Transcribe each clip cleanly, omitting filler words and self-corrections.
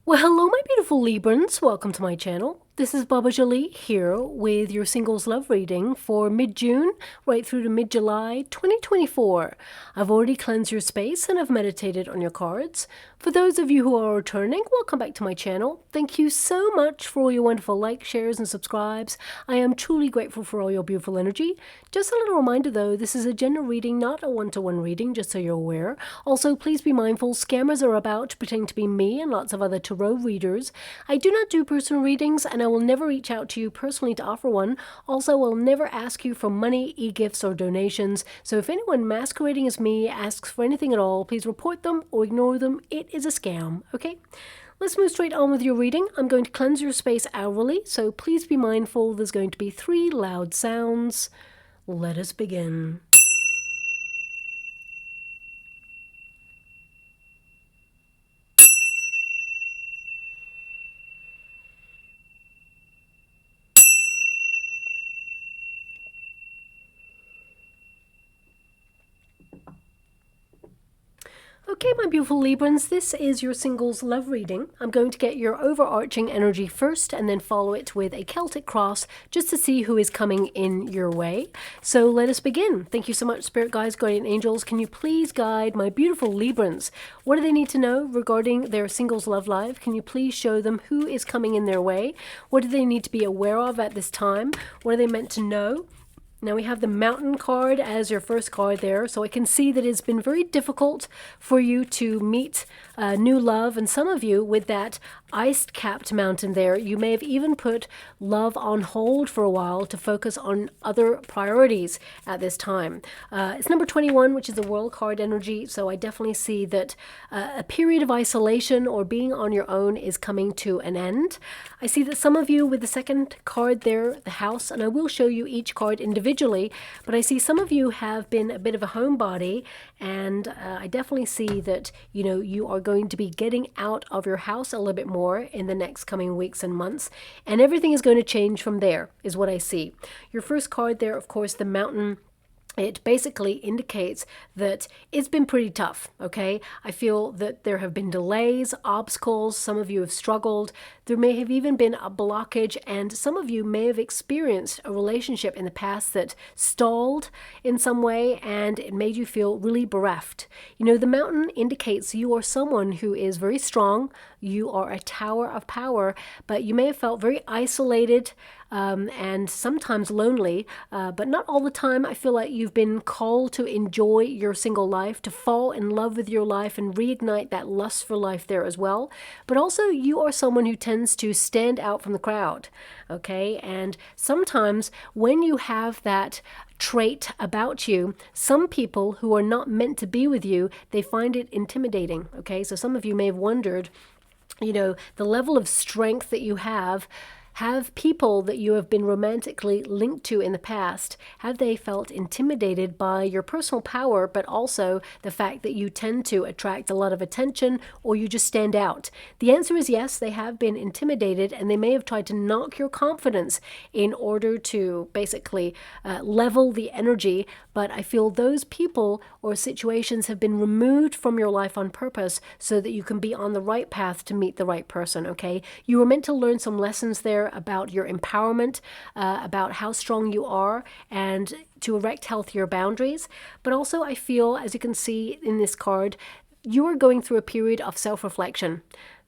Well, hello, my beautiful Librans. Welcome to my channel. This is Baba Jolie here with your singles love reading for mid-June right through to mid-July 2024. I've already cleansed your space and I've meditated on your cards. For those of you who are returning, welcome back to my channel. Thank you so much for all your wonderful likes, shares, and subscribes. I am truly grateful for all your beautiful energy. Just a little reminder though, this is a general reading, not a one-to-one reading, just so you're aware. Also, please be mindful, scammers are about pretending to be me and lots of other tarot readers. I do not do personal readings and I will never reach out to you personally to offer one. Also, I'll never ask you for money, e-gifts, or donations. So if anyone masquerading as me asks for anything at all, please report them or ignore them. It is a scam, okay? Let's move straight on with your reading. I'm going to cleanse your space hourly, so please be mindful. There's going to be 3 loud sounds. Let us begin. Okay, my beautiful Librans, this is your singles love reading. I'm going to get your overarching energy first and then follow it with a Celtic cross just to see who is coming in your way. So let us begin. Thank you so much, Spirit Guides, Guardian Angels. Can you please guide my beautiful Librans? What do they need to know regarding their singles love life? Can you please show them who is coming in their way? What do they need to be aware of at this time? What are they meant to know? Now we have the Mountain card as your first card there, so I can see that it's been very difficult for you to meet new love, and some of you with that ice-capped mountain there, you may have even put love on hold for a while to focus on other priorities at this time. It's number 21, which is the World card energy, so I definitely see that a period of isolation or being on your own is coming to an end. I see that some of you with the second card there, the House, and I will show you each card individually, but I see some of you have been a bit of a homebody, and I definitely see that, you know, you are going to be getting out of your house a little bit more in the next coming weeks and months, and everything is going to change from there, is what I see. Your first card there, of course, the Mountain. It basically indicates that it's been pretty tough, okay? I feel that there have been delays, obstacles, some of you have struggled, there may have even been a blockage, and some of you may have experienced a relationship in the past that stalled in some way, and it made you feel really bereft. You know, the Mountain indicates you are someone who is very strong, you are a tower of power, but you may have felt very isolated, and sometimes lonely, but not all the time. I feel like you've been called to enjoy your single life, to fall in love with your life and reignite that lust for life there as well. But also you are someone who tends to stand out from the crowd, okay? And sometimes when you have that trait about you, some people who are not meant to be with you, they find it intimidating, okay? So some of you may have wondered, you know, the level of strength that you have people that you have been romantically linked to in the past, have they felt intimidated by your personal power, but also the fact that you tend to attract a lot of attention or you just stand out? The answer is yes, they have been intimidated, and they may have tried to knock your confidence in order to basically level the energy, but I feel those people or situations have been removed from your life on purpose so that you can be on the right path to meet the right person, okay? You were meant to learn some lessons there about your empowerment, about how strong you are, and to erect healthier boundaries. But also I feel, as you can see in this card, you are going through a period of self-reflection.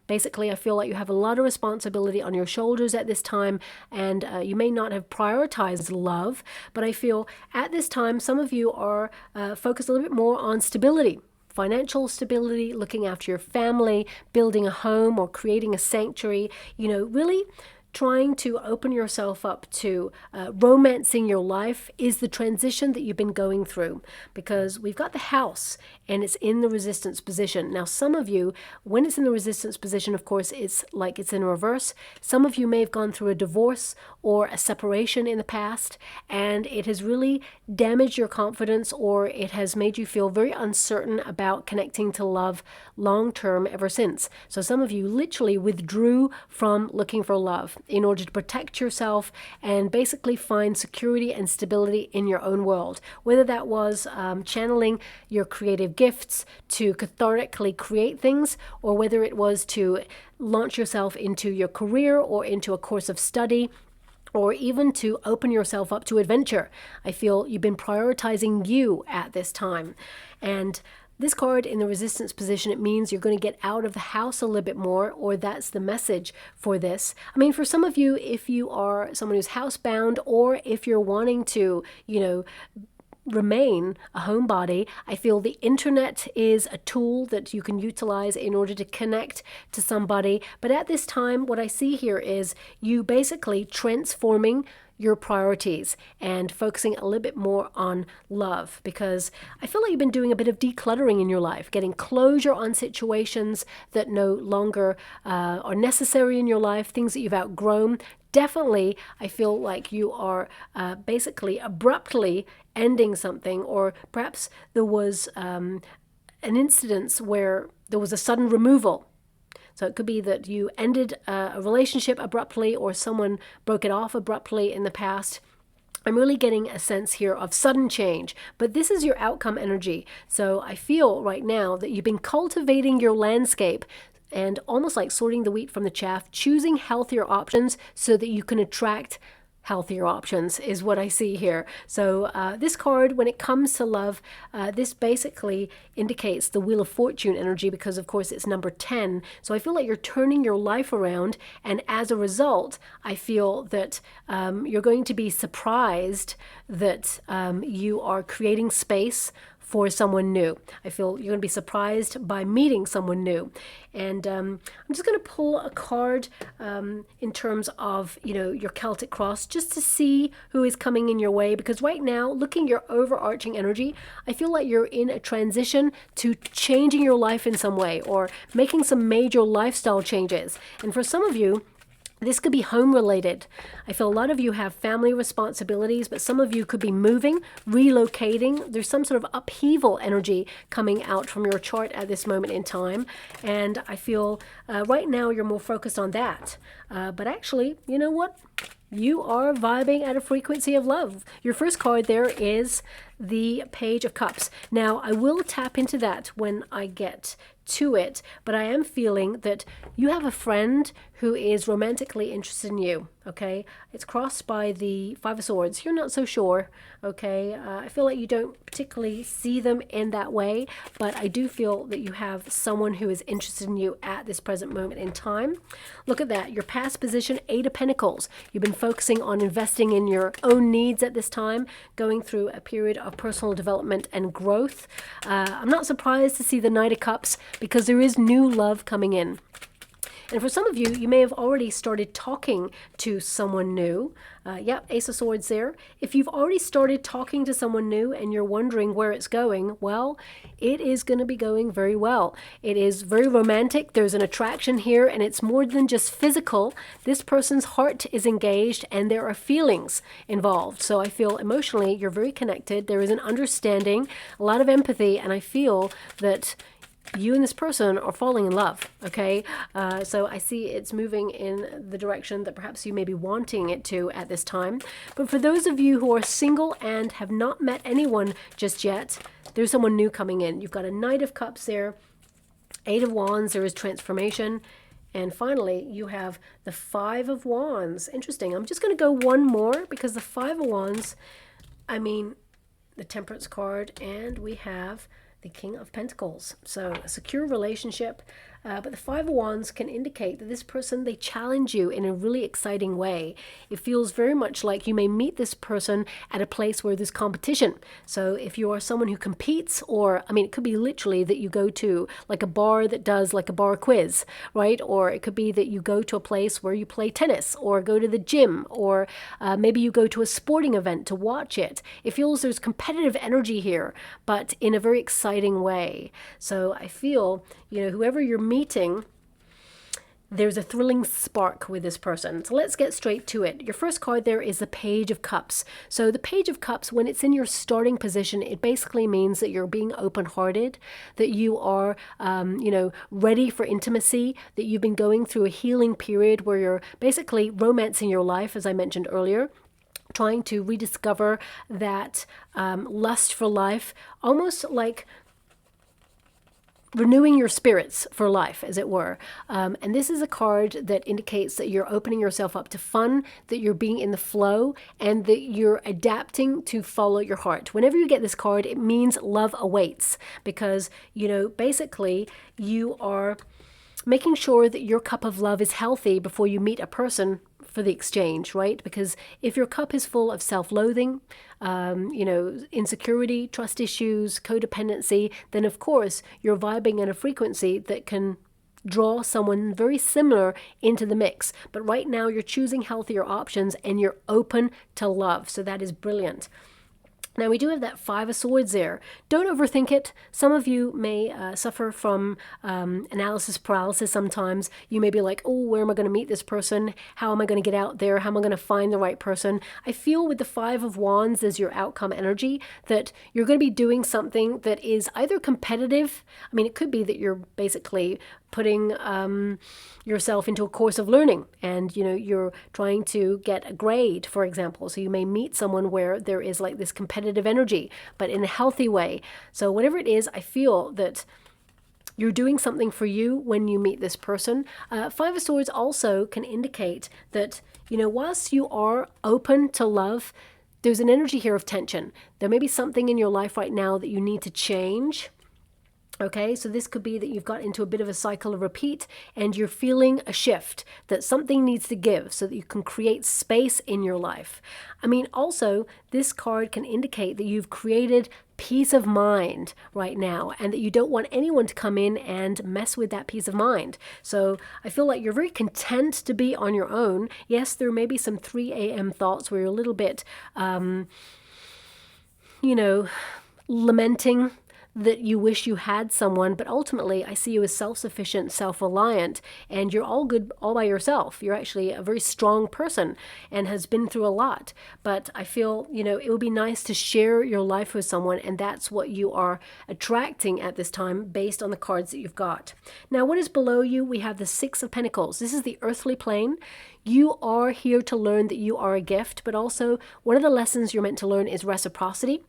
Basically, I feel like you have a lot of responsibility on your shoulders at this time, and you may not have prioritized love, but I feel at this time some of you are focused a little bit more on stability. Financial stability, looking after your family, building a home or creating a sanctuary, you know, really trying to open yourself up to romancing your life is the transition that you've been going through, because we've got the House and it's in the resistance position. Now, some of you, when it's in the resistance position, of course, it's like it's in reverse. Some of you may have gone through a divorce or a separation in the past, and it has really damaged your confidence, or it has made you feel very uncertain about connecting to love long term ever since. So some of you literally withdrew from looking for love. in order to protect yourself and basically find security and stability in your own world. Whether that was channeling your creative gifts to cathartically create things, or whether it was to launch yourself into your career or into a course of study, or even to open yourself up to adventure. I feel you've been prioritizing you at this time. And this card in the resistance position, it means you're going to get out of the house a little bit more, or that's the message for this. I mean, for some of you, if you are someone who's housebound, or if you're wanting to, remain a homebody, I feel the internet is a tool that you can utilize in order to connect to somebody. But at this time, what I see here is you basically transforming your priorities and focusing a little bit more on love, because I feel like you've been doing a bit of decluttering in your life, getting closure on situations that no longer are necessary in your life, things that you've outgrown. Definitely, I feel like you are basically abruptly ending something, or perhaps there was an incident where there was a sudden removal. So it could be that you ended a relationship abruptly, or someone broke it off abruptly in the past. I'm really getting a sense here of sudden change, but this is your outcome energy. So I feel right now that you've been cultivating your landscape and almost like sorting the wheat from the chaff, choosing healthier options so that you can attract healthier options is what I see here. So this card, when it comes to love, this basically indicates the Wheel of Fortune energy, because of course it's number 10. So I feel like you're turning your life around, and as a result, I feel that you're going to be surprised that you are creating space for someone new. I feel you're going to be surprised by meeting someone new. And I'm just going to pull a card in terms of, your Celtic cross, just to see who is coming in your way. Because right now, looking at your overarching energy, I feel like you're in a transition to changing your life in some way, or making some major lifestyle changes. And for some of you, this could be home related. I feel a lot of you have family responsibilities, but some of you could be moving, relocating. There's some sort of upheaval energy coming out from your chart at this moment in time. And I feel right now you're more focused on that. But actually, you know what? You are vibing at a frequency of love. Your first card there is the Page of Cups. Now, I will tap into that when I get to it, but I am feeling that you have a friend who is romantically interested in you, okay? It's crossed by the Five of Swords. You're not so sure, okay? I feel like you don't particularly see them in that way, but I do feel that you have someone who is interested in you at this present moment in time. Look at that. Your past position, Eight of Pentacles. You've been focusing on investing in your own needs at this time, going through a period of personal development and growth. I'm not surprised to see the Knight of Cups, because there is new love coming in. And for some of you, you may have already started talking to someone new. Yep, Ace of Swords there. If you've already started talking to someone new and you're wondering where it's going, well, it is going to be going very well. It is very romantic. There's an attraction here, and it's more than just physical. This person's heart is engaged, and there are feelings involved. So I feel emotionally you're very connected. There is an understanding, a lot of empathy, and I feel that you and this person are falling in love, okay? So I see it's moving in the direction that perhaps you may be wanting it to at this time. But for those of you who are single and have not met anyone just yet, there's someone new coming in. You've got a Knight of Cups there, Eight of Wands, there is transformation. And finally, you have the Five of Wands. Interesting. I'm just going to go one more, because the Five of Wands, I mean, the Temperance card, and we have the King of Pentacles. So a secure relationship, but the Five of Wands can indicate that this person, they challenge you in a really exciting way. It feels very much like you may meet this person at a place where there's competition. So if you are someone who competes, or, I mean, it could be literally that you go to like a bar that does like a bar quiz, right? Or it could be that you go to a place where you play tennis, or go to the gym, or maybe you go to a sporting event to watch it. It feels there's competitive energy here, but in a very exciting way. So I feel, whoever you're meeting, there's a thrilling spark with this person. So let's get straight to it. Your first card there is the Page of Cups. So the Page of Cups, when it's in your starting position, it basically means that you're being open-hearted, that you are, ready for intimacy, that you've been going through a healing period where you're basically romancing your life, as I mentioned earlier, trying to rediscover that lust for life, almost like renewing your spirits for life, as it were. And this is a card that indicates that you're opening yourself up to fun, that you're being in the flow, and that you're adapting to follow your heart. Whenever you get this card, it means love awaits, because, basically you are making sure that your cup of love is healthy before you meet a person for the exchange, right? Because if your cup is full of self-loathing, insecurity, trust issues, codependency, then of course you're vibing at a frequency that can draw someone very similar into the mix. But right now you're choosing healthier options and you're open to love. So that is brilliant. Now, we do have that Five of Swords there. Don't overthink it. Some of you may suffer from analysis paralysis sometimes. You may be like, oh, where am I going to meet this person? How am I going to get out there? How am I going to find the right person? I feel with the Five of Wands as your outcome energy that you're going to be doing something that is either competitive. I mean, it could be that you're basically putting yourself into a course of learning, and you're trying to get a grade, for example. So you may meet someone where there is like this competitive energy, but in a healthy way. So whatever it is, I feel that you're doing something for you when you meet this person. Five of Swords also can indicate that, whilst you are open to love, there's an energy here of tension. There may be something in your life right now that you need to change. Okay, so this could be that you've got into a bit of a cycle of repeat and you're feeling a shift, that something needs to give so that you can create space in your life. I mean, also, this card can indicate that you've created peace of mind right now and that you don't want anyone to come in and mess with that peace of mind. So I feel like you're very content to be on your own. Yes, there may be some 3 a.m. thoughts where you're a little bit, lamenting that you wish you had someone, but ultimately I see you as self-sufficient, self-reliant, and you're all good all by yourself. You're actually a very strong person and has been through a lot. But I feel, it would be nice to share your life with someone, and that's what you are attracting at this time based on the cards that you've got. Now, what is below you? We have the Six of Pentacles. This is the earthly plane. You are here to learn that you are a gift, but also one of the lessons you're meant to learn is reciprocity.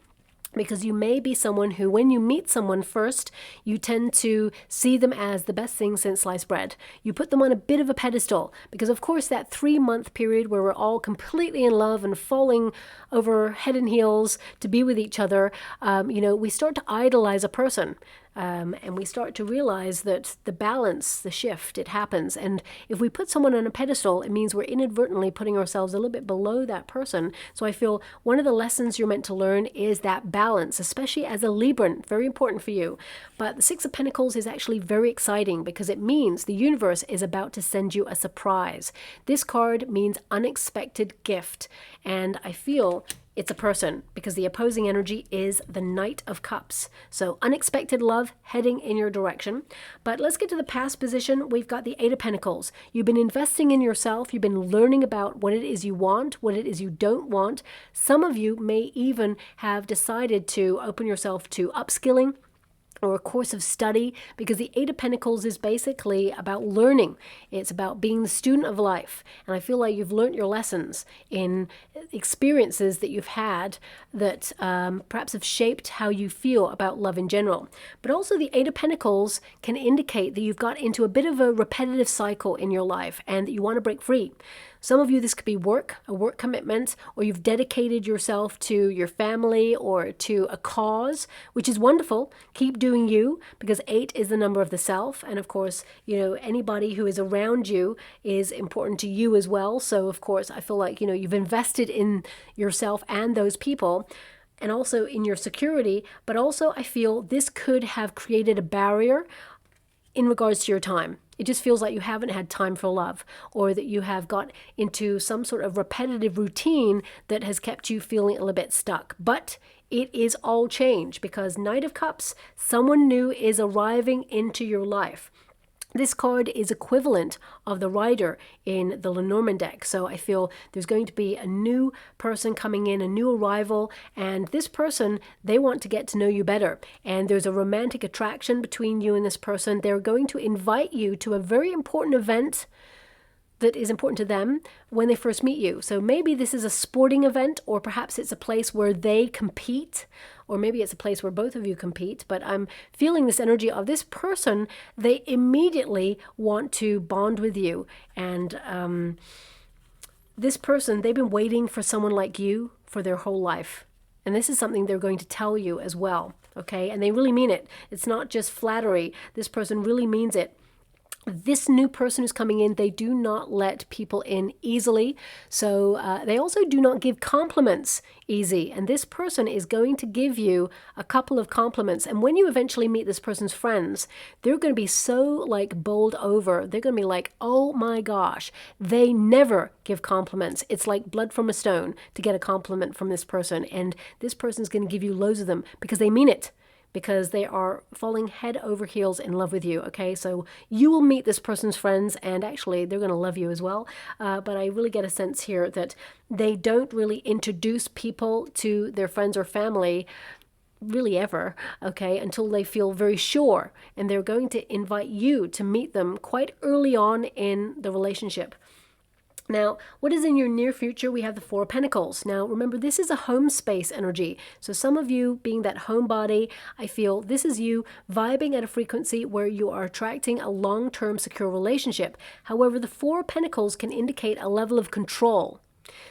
Because you may be someone who, when you meet someone first, you tend to see them as the best thing since sliced bread. You put them on a bit of a pedestal because, of course, that 3-month period where we're all completely in love and falling over head and heels to be with each other, we start to idolize a person. And we start to realize that the balance, the shift, it happens. And if we put someone on a pedestal, it means we're inadvertently putting ourselves a little bit below that person. So I feel one of the lessons you're meant to learn is that balance, especially as a Libran, very important for you. But the Six of Pentacles is actually very exciting because it means the universe is about to send you a surprise. This card means unexpected gift. And I feel it's a person because the opposing energy is the Knight of Cups. So unexpected love heading in your direction. But let's get to the past position. We've got the Eight of Pentacles. You've been investing in yourself. You've been learning about what it is you want, what it is you don't want. Some of you may even have decided to open yourself to upskilling or a course of study, because the Eight of Pentacles is basically about learning. It's about being the student of life. And I feel like you've learned your lessons in experiences that you've had that perhaps have shaped how you feel about love in general. But also the Eight of Pentacles can indicate that you've got into a bit of a repetitive cycle in your life and that you want to break free. Some of you, this could be work, a work commitment, or you've dedicated yourself to your family or to a cause, which is wonderful. Keep doing you, because 8 is the number of the self. And of course, anybody who is around you is important to you as well. So of course, I feel like, you've invested in yourself and those people, and also in your security. But also I feel this could have created a barrier in regards to your time. It just feels like you haven't had time for love, or that you have got into some sort of repetitive routine that has kept you feeling a little bit stuck. But it is all change, because Knight of Cups, someone new is arriving into your life. This card is equivalent of the Rider in the Lenormand deck. So I feel there's going to be a new person coming in, a new arrival, and this person, they want to get to know you better. And there's a romantic attraction between you and this person. They're going to invite you to a very important event that is important to them when they first meet you. So maybe this is a sporting event, or perhaps it's a place where they compete, or maybe it's a place where both of you compete. But I'm feeling this energy of this person. They immediately want to bond with you. And this person, they've been waiting for someone like you for their whole life. And this is something they're going to tell you as well. Okay. And they really mean it. It's not just flattery. This person really means it. This new person who's coming in, they do not let people in easily. So they also do not give compliments easy. And this person is going to give you a couple of compliments. And when you eventually meet this person's friends, they're going to be so like bowled over. They're going to be like, oh my gosh, they never give compliments. It's like blood from a stone to get a compliment from this person. And this person's going to give you loads of them because they mean it. Because they are falling head over heels in love with you, okay? So you will meet this person's friends, and actually they're going to love you as well. But I really get a sense here that they don't really introduce people to their friends or family really ever, okay, until they feel very sure. And they're going to invite you to meet them quite early on in the relationship. Now, what is in your near future? We have the Four of Pentacles. Now, remember, this is a home space energy. So some of you being that homebody, I feel this is you vibing at a frequency where you are attracting a long-term secure relationship. However, the Four of Pentacles can indicate a level of control.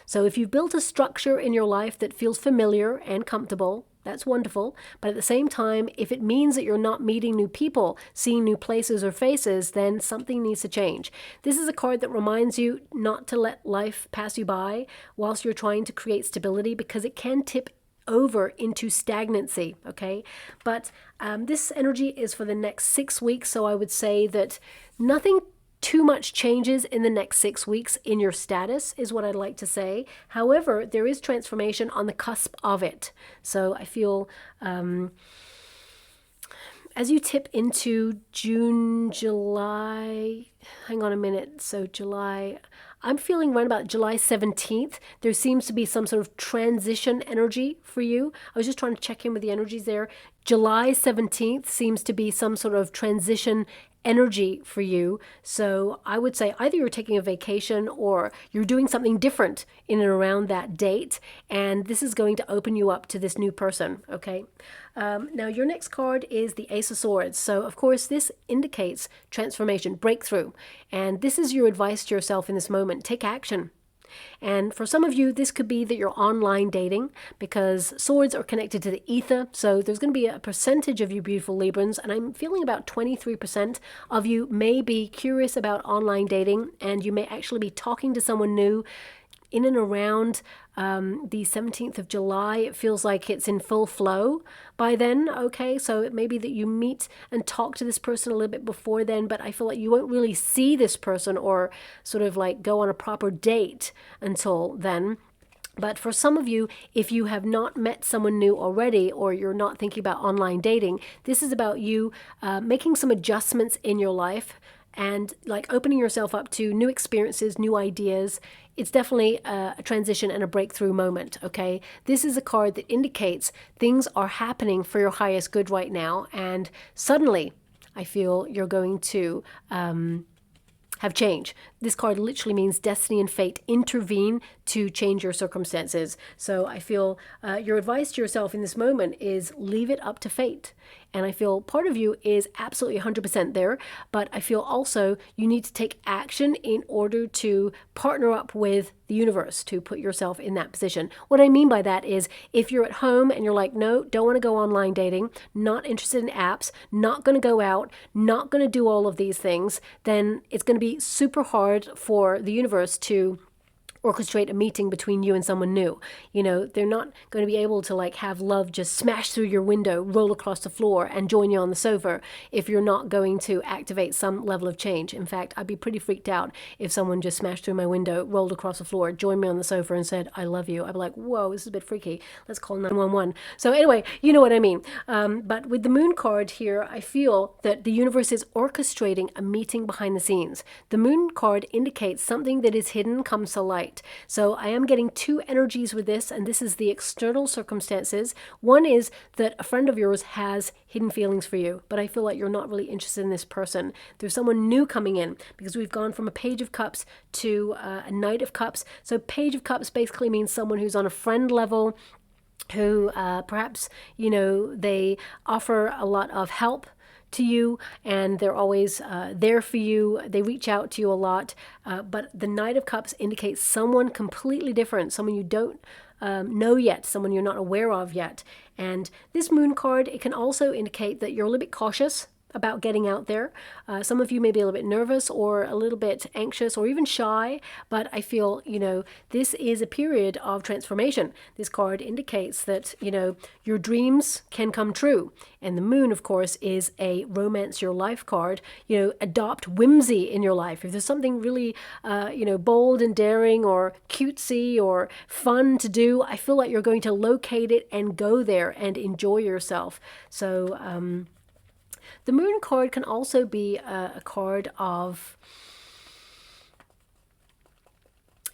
So if you've built a structure in your life that feels familiar and comfortable, that's wonderful. But at the same time, if it means that you're not meeting new people, seeing new places or faces, then something needs to change. This is a card that reminds you not to let life pass you by whilst you're trying to create stability, because it can tip over into stagnancy, okay? But this energy is for the next 6 weeks. So I would say that nothing too much changes in the next 6 weeks in your status is what I'd like to say. However, there is transformation on the cusp of it. So I feel as you tip into June, July, hang on a minute. So July, I'm feeling right about July 17th. There seems to be some sort of transition energy for you. I was just trying to check in with the energies there. July 17th seems to be some sort of transition energy for you. So I would say either you're taking a vacation or you're doing something different in and around that date. And this is going to open you up to this new person, okay? Now, your next card is the Ace of Swords. So, of course, this indicates transformation, breakthrough. And this is your advice to yourself in this moment. Take action. And for some of you, this could be that you're online dating, because swords are connected to the ether. So there's going to be a percentage of you beautiful Librans, and I'm feeling about 23% of you may be curious about online dating, and you may actually be talking to someone new in and around the 17th of July. It feels like it's in full flow by then, okay? So it may be that you meet and talk to this person a little bit before then, but I feel like you won't really see this person or sort of like go on a proper date until then. But for some of you, if you have not met someone new already, or you're not thinking about online dating, this is about you making some adjustments in your life and like opening yourself up to new experiences, new ideas. It's definitely a transition and a breakthrough moment, okay? This is a card that indicates things are happening for your highest good right now, and suddenly I feel you're going to have change. This card literally means destiny and fate intervene to change your circumstances. So I feel your advice to yourself in this moment is leave it up to fate. And I feel part of you is absolutely 100% there, but I feel also you need to take action in order to partner up with the universe to put yourself in that position. What I mean by that is if you're at home and you're like, no, don't want to go online dating, not interested in apps, not going to go out, not going to do all of these things, then it's going to be super hard for the universe to orchestrate a meeting between you and someone new. You know, they're not going to be able to like have love just smash through your window, roll across the floor and join you on the sofa if you're not going to activate some level of change. In fact, I'd be pretty freaked out if someone just smashed through my window, rolled across the floor, joined me on the sofa and said, I love you. I'd be like, whoa, this is a bit freaky. Let's call 911. So anyway, you know what I mean. But with the moon card here, I feel that the universe is orchestrating a meeting behind the scenes. The moon card indicates something that is hidden comes to light. So I am getting two energies with this, and this is the external circumstances. One is that a friend of yours has hidden feelings for you, but I feel like you're not really interested in this person. There's someone new coming in, because we've gone from a Page of Cups to a Knight of Cups. So Page of Cups basically means someone who's on a friend level, who perhaps, you know, they offer a lot of help to you, and they're always there for you. They reach out to you a lot, but the Knight of Cups indicates someone completely different, someone you don't know yet, someone you're not aware of yet. And this moon card, it can also indicate that you're a little bit cautious about getting out there. Some of you may be a little bit nervous or a little bit anxious or even shy, but I feel, you know, this is a period of transformation. This card indicates that, you know, your dreams can come true. And the moon, of course, is a romance your life card. You know, adopt whimsy in your life. If there's something really, you know, bold and daring or cutesy or fun to do, I feel like you're going to locate it and go there and enjoy yourself. So, the moon card can also be a card of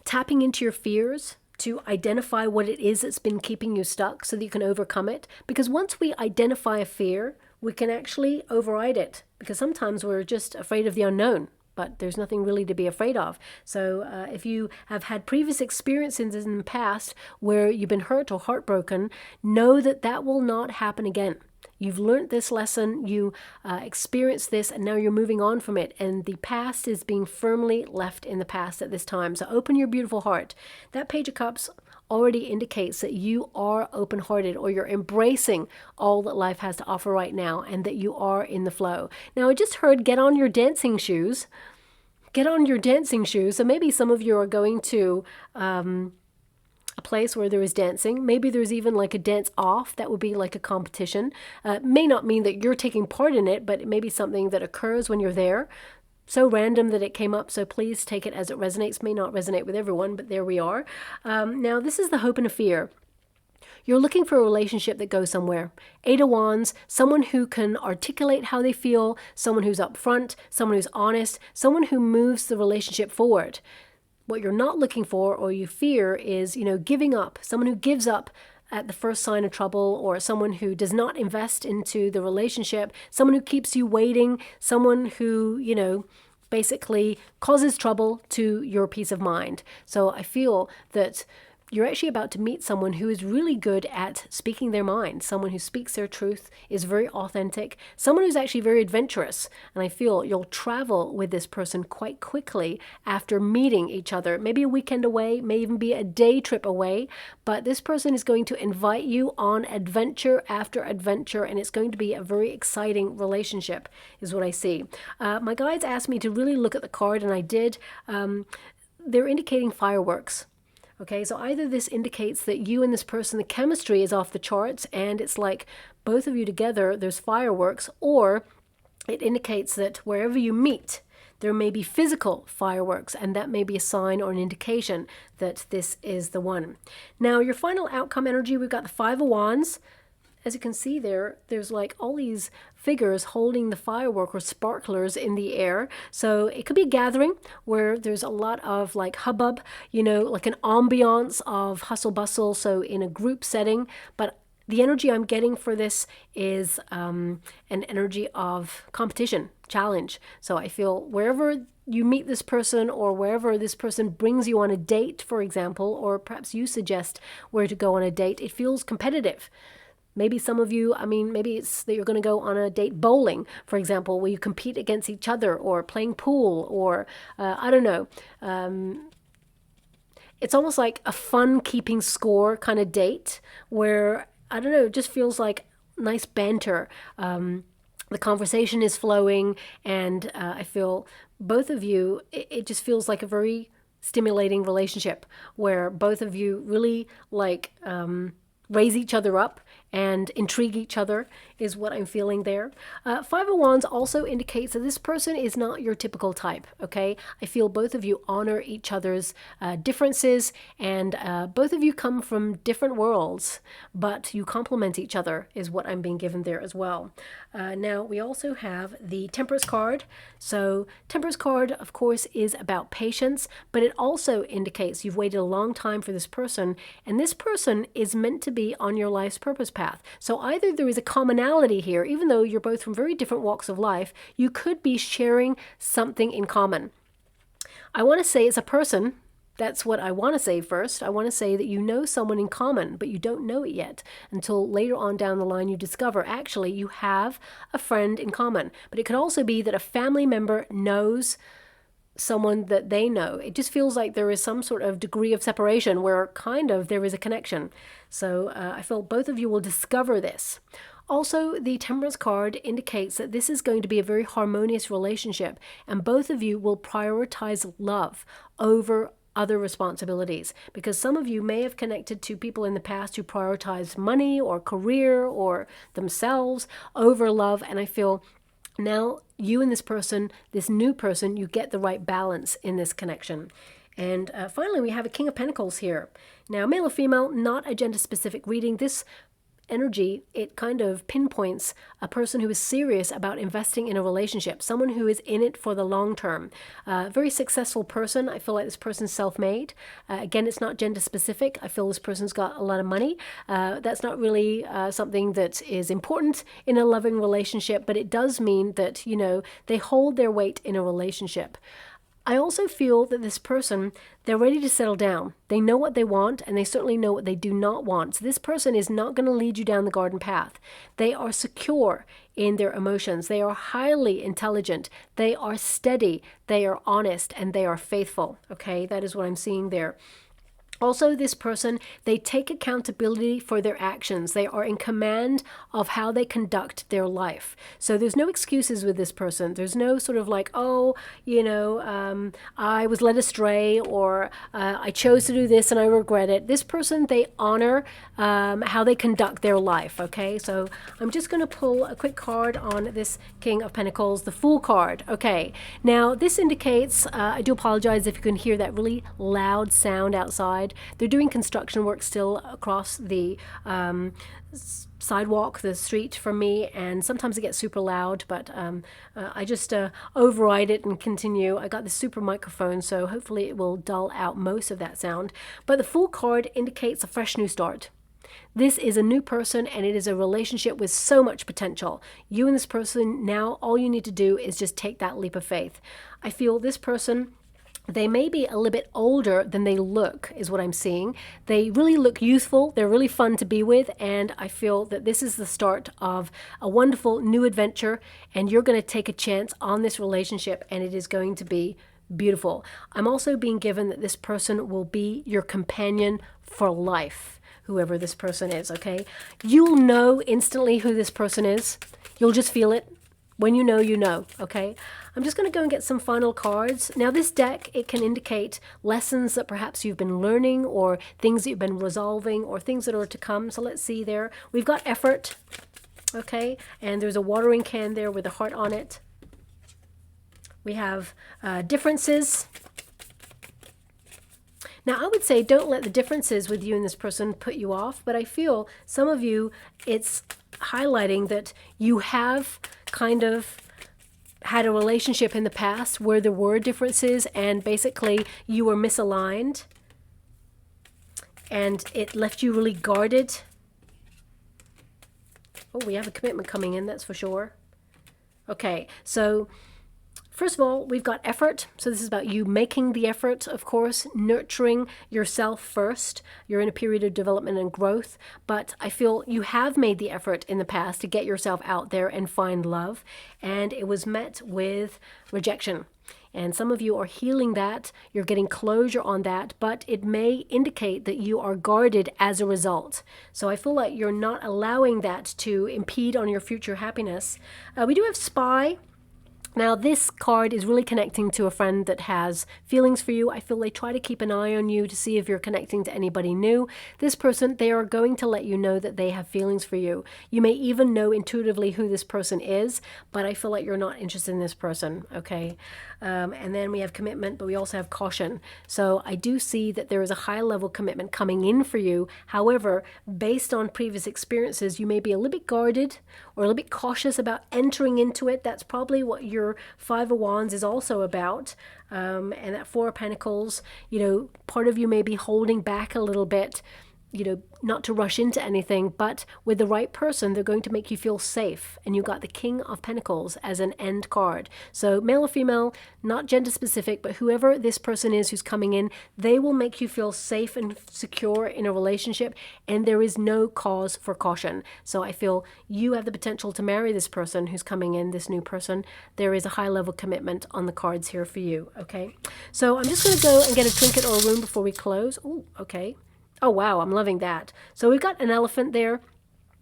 tapping into your fears to identify what it is that's been keeping you stuck so that you can overcome it. Because once we identify a fear, we can actually override it. Because sometimes we're just afraid of the unknown, but there's nothing really to be afraid of. So if you have had previous experiences in the past where you've been hurt or heartbroken, know that that will not happen again. You've learned this lesson, you experienced this, and now you're moving on from it. And the past is being firmly left in the past at this time. So open your beautiful heart. That Page of Cups already indicates that you are open-hearted, or you're embracing all that life has to offer right now, and that you are in the flow. Now, I just heard get on your dancing shoes. Get on your dancing shoes. So maybe some of you are going to a place where there is dancing. Maybe there's even like a dance off. That would be like a competition. May not mean that you're taking part in it, but it may be something that occurs when you're there. So random that it came up, so please take it as it resonates. May not resonate with everyone, but there we are. Now, this is the hope and a fear. You're looking for a relationship that goes somewhere. 8 of Wands, someone who can articulate how they feel, someone who's upfront, someone who's honest, someone who moves the relationship forward. What you're not looking for, or you fear, is, you know, giving up. Someone who gives up at the first sign of trouble, or someone who does not invest into the relationship, someone who keeps you waiting, someone who, you know, basically causes trouble to your peace of mind. So I feel that you're actually about to meet someone who is really good at speaking their mind, someone who speaks their truth, is very authentic, someone who's actually very adventurous. And I feel you'll travel with this person quite quickly after meeting each other. Maybe a weekend away, may even be a day trip away, but this person is going to invite you on adventure after adventure, and it's going to be a very exciting relationship, is what I see. My guides asked me to really look at the card, and I did. They're indicating fireworks. Okay, so either this indicates that you and this person, the chemistry is off the charts, and it's like both of you together, there's fireworks, or it indicates that wherever you meet, there may be physical fireworks, and that may be a sign or an indication that this is the one. Now, your final outcome energy, we've got the 5 of Wands. As you can see there's like all these figures holding the firework or sparklers in the air. So it could be a gathering where there's a lot of like hubbub, you know, like an ambiance of hustle bustle. So in a group setting, but the energy I'm getting for this is an energy of competition, challenge. So I feel wherever you meet this person, or wherever this person brings you on a date, for example, or perhaps you suggest where to go on a date, it feels competitive. Maybe some of you, I mean, maybe it's that you're going to go on a date bowling, for example, where you compete against each other, or playing pool, or I don't know. It's almost like a fun keeping score kind of date where, I don't know, it just feels like nice banter. The conversation is flowing, and I feel both of you, it just feels like a very stimulating relationship where both of you really like raise each other up and intrigue each other is what I'm feeling there. Five of Wands also indicates that this person is not your typical type, okay? I feel both of you honor each other's differences, and both of you come from different worlds, but you complement each other is what I'm being given there as well. Now, we also have the Temperance card. So Temperance card, of course, is about patience, but it also indicates you've waited a long time for this person, and this person is meant to be on your life's purpose path. So either there is a commonality here, even though you're both from very different walks of life, you could be sharing something in common. I want to say it's a person. That's what I want to say first. I want to say that you know someone in common, but you don't know it yet until later on down the line you discover actually you have a friend in common. But it could also be that a family member knows someone that they know. It just feels like there is some sort of degree of separation where kind of there is a connection. So I feel both of you will discover this. Also, the Temperance card indicates that this is going to be a very harmonious relationship, and both of you will prioritize love over other responsibilities, because some of you may have connected to people in the past who prioritize money or career or themselves over love, and I feel now you and this person, this new person, you get the right balance in this connection. And finally, we have a King of Pentacles here. Now, male or female, not a gender-specific reading. This energy, it kind of pinpoints a person who is serious about investing in a relationship, someone who is in it for the long term. Very successful person. I feel like this person's self-made. Again, it's not gender specific. I feel this person's got a lot of money. That's not really something that is important in a loving relationship, but it does mean that, you know, they hold their weight in a relationship. I also feel that this person, they're ready to settle down. They know what they want, and they certainly know what they do not want. So this person is not going to lead you down the garden path. They are secure in their emotions. They are highly intelligent. They are steady. They are honest, and they are faithful. Okay, that is what I'm seeing there. Also, this person, they take accountability for their actions. They are in command of how they conduct their life. So there's no excuses with this person. There's no sort of like, oh, you know, I was led astray, or I chose to do this and I regret it. This person, they honor how they conduct their life, okay? So I'm just going to pull a quick card on this King of Pentacles, the Fool card. Okay, now this indicates, I do apologize if you can hear that really loud sound outside. They're doing construction work still across the sidewalk, the street from me, and sometimes it gets super loud, but I just override it and continue. I got this super microphone, so hopefully it will dull out most of that sound. But the Fool card indicates a fresh new start. This is a new person, and it is a relationship with so much potential. You and this person, now all you need to do is just take that leap of faith. I feel this person, they may be a little bit older than they look, is what I'm seeing. They really look youthful. They're really fun to be with. And I feel that this is the start of a wonderful new adventure. And you're going to take a chance on this relationship, and it is going to be beautiful. I'm also being given that this person will be your companion for life, whoever this person is, okay? You'll know instantly who this person is. You'll just feel it. When you know, okay? I'm just going to go and get some final cards. Now, this deck, it can indicate lessons that perhaps you've been learning, or things that you've been resolving, or things that are to come. So let's see there. We've got effort, okay? And there's a watering can there with a heart on it. We have differences. Now, I would say don't let the differences with you and this person put you off, but I feel some of you, it's highlighting that you have kind of had a relationship in the past where there were differences, and basically you were misaligned and it left you really guarded. Oh, we have a commitment coming in, that's for sure. Okay, so first of all, we've got effort. So this is about you making the effort, of course, nurturing yourself first. You're in a period of development and growth, but I feel you have made the effort in the past to get yourself out there and find love, and it was met with rejection. And some of you are healing that, you're getting closure on that, but it may indicate that you are guarded as a result. So I feel like you're not allowing that to impede on your future happiness. We do have Spy. Now, this card is really connecting to a friend that has feelings for you. I feel they try to keep an eye on you to see if you're connecting to anybody new. This person, they are going to let you know that they have feelings for you. You may even know intuitively who this person is, but I feel like you're not interested in this person, okay? And then we have commitment, but we also have caution. So I do see that there is a high level commitment coming in for you. However, based on previous experiences, you may be a little bit guarded or a little bit cautious about entering into it. That's probably what your Five of Wands is also about. And that Four of Pentacles, you know, part of you may be holding back a little bit, you know, not to rush into anything, but with the right person, they're going to make you feel safe. And you got the King of Pentacles as an end card. So male or female, not gender specific, but whoever this person is who's coming in, they will make you feel safe and secure in a relationship. And there is no cause for caution. So I feel you have the potential to marry this person who's coming in, this new person. There is a high level commitment on the cards here for you. Okay. So I'm just going to go and get a trinket or a rune before we close. Oh, okay. Oh, wow, I'm loving that. So we've got an elephant there,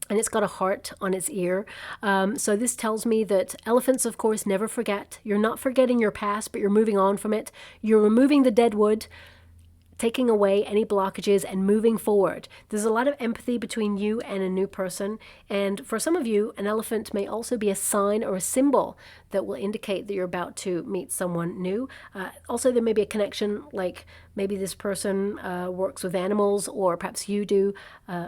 and it's got a heart on its ear. So this tells me that elephants, of course, never forget. You're not forgetting your past, but you're moving on from it. You're removing the dead wood, taking away any blockages and moving forward. There's a lot of empathy between you and a new person. And for some of you, an elephant may also be a sign or a symbol that will indicate that you're about to meet someone new. Also, there may be a connection, like maybe this person works with animals, or perhaps you do.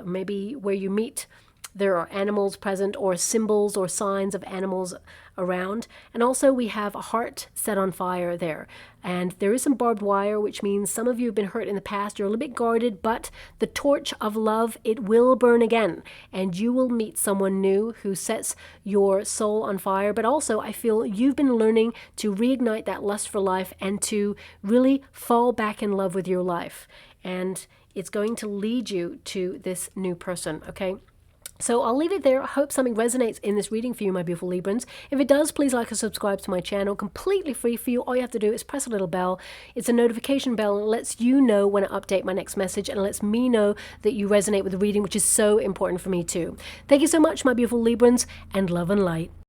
Maybe where you meet, there are animals present, or symbols or signs of animals around. And also we have a heart set on fire there. And there is some barbed wire, which means some of you have been hurt in the past. You're a little bit guarded, but the torch of love, it will burn again. And you will meet someone new who sets your soul on fire. But also I feel you've been learning to reignite that lust for life and to really fall back in love with your life. And it's going to lead you to this new person, okay? So I'll leave it there. I hope something resonates in this reading for you, my beautiful Librans. If it does, please like and subscribe to my channel. Completely free for you. All you have to do is press a little bell. It's a notification bell, and it lets you know when I update my next message, and it lets me know that you resonate with the reading, which is so important for me too. Thank you so much, my beautiful Librans, and love and light.